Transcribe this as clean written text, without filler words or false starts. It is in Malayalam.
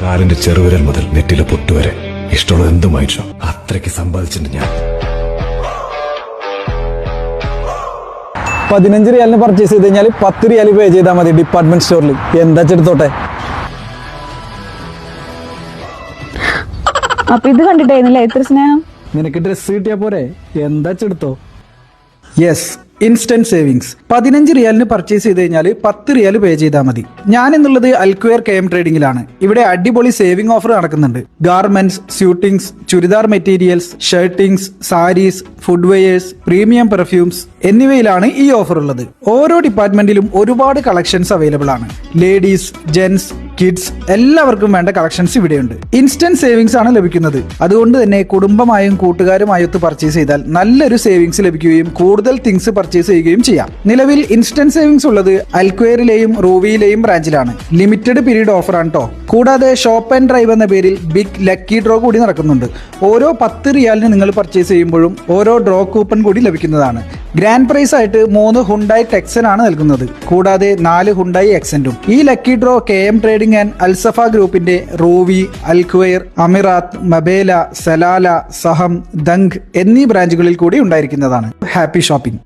കാലിന്റെ ചെറുവിരൽ മുതൽ നെറ്റിലെ പൊട്ടുവരെ ഇഷ്ടമുള്ളത് എന്തും വാങ്ങിച്ചോ. അത്രയ്ക്ക് സമ്പാദിച്ചിട്ടുണ്ട് ഞാൻ. 15 റിയാലിന് പർച്ചേസ് ചെയ്ത് കഴിഞ്ഞാൽ 10 റിയാൽ പേ ചെയ്താൽ മതി ഡിപ്പാർട്ട്മെന്റ് സ്റ്റോറിൽ. എന്താ എടുത്തോട്ടെ. അപ്പൊ ഇത് കണ്ടിട്ടായിരുന്നില്ല ഇത്ര സ്നേഹം. നിനക്ക് ഡ്രസ് കിട്ടിയാ പോരെ, എന്താ എടുത്തോ. Yes, instant savings. 15 റിയാലിന് പർച്ചേസ് ചെയ്ത് കഴിഞ്ഞാൽ 10 റിയാൽ പേ ചെയ്താൽ മതി. ഞാൻ എന്നുള്ളത് അൽക്വയർ KM ട്രേഡിംഗിലാണ്. ഇവിടെ അടിപൊളി സേവിംഗ് ഓഫർ നടക്കുന്നുണ്ട്. Garments, suitings, churidar materials, shirtings, saris, foot wears, premium perfumes എന്നിവയിലാണ് ഈ ഓഫർ ഉള്ളത്. ഓരോ ഡിപ്പാർട്ട്മെന്റിലും ഒരുപാട് കളക്ഷൻസ് അവൈലബിൾ ആണ്. ലേഡീസ്, ജെന്റ്സ്, കിഡ്സ് എല്ലാവർക്കും വേണ്ട കളക്ഷൻസ് ഇവിടെയുണ്ട്. ഇൻസ്റ്റന്റ് സേവിങ്സ് ആണ് ലഭിക്കുന്നത്. അതുകൊണ്ട് തന്നെ കുടുംബമായും കൂട്ടുകാരുമായൊത്ത് പർച്ചേസ് ചെയ്താൽ നല്ലൊരു സേവിങ്സ് ലഭിക്കുകയും കൂടുതൽ തിങ്സ് പർച്ചേസ് ചെയ്യുകയും ചെയ്യാം. നിലവിൽ ഇൻസ്റ്റന്റ് സേവിങ്സ് ഉള്ളത് അൽക്വയറിലെയും റൂവിയിലെയും ബ്രാഞ്ചിലാണ്. ലിമിറ്റഡ് പീരീഡ് ഓഫർ ആണ് കേട്ടോ. കൂടാതെ ഷോപ്പ് ആൻഡ് ഡ്രൈവ് എന്ന പേരിൽ ബിഗ് ലക്കി ഡ്രോ കൂടി നടക്കുന്നുണ്ട്. ഓരോ 10 റിയാലിന് നിങ്ങൾ പർച്ചേസ് ചെയ്യുമ്പോഴും ഓരോ ഡ്രോ കൂപ്പൺ കൂടി ലഭിക്കുന്നതാണ്. ഗ്രാൻഡ് പ്രൈസ് ആയിട്ട് 3 ഹുണ്ടായി ടെക്സൻ ആണ് നൽകുന്നത്. കൂടാതെ 4 ഹുണ്ടായി എക്സെന്റും. ഈ lucky draw KM trading and Al Safa ഗ്രൂപ്പിന്റെ റൂവി, അൽക്വയർ, അമിറാത്ത്, മബേല, സലാല, സഹം, ദങ് എന്നീ ബ്രാഞ്ചുകളിൽ കൂടി ഉണ്ടായിരിക്കുന്നതാണ്. Happy shopping.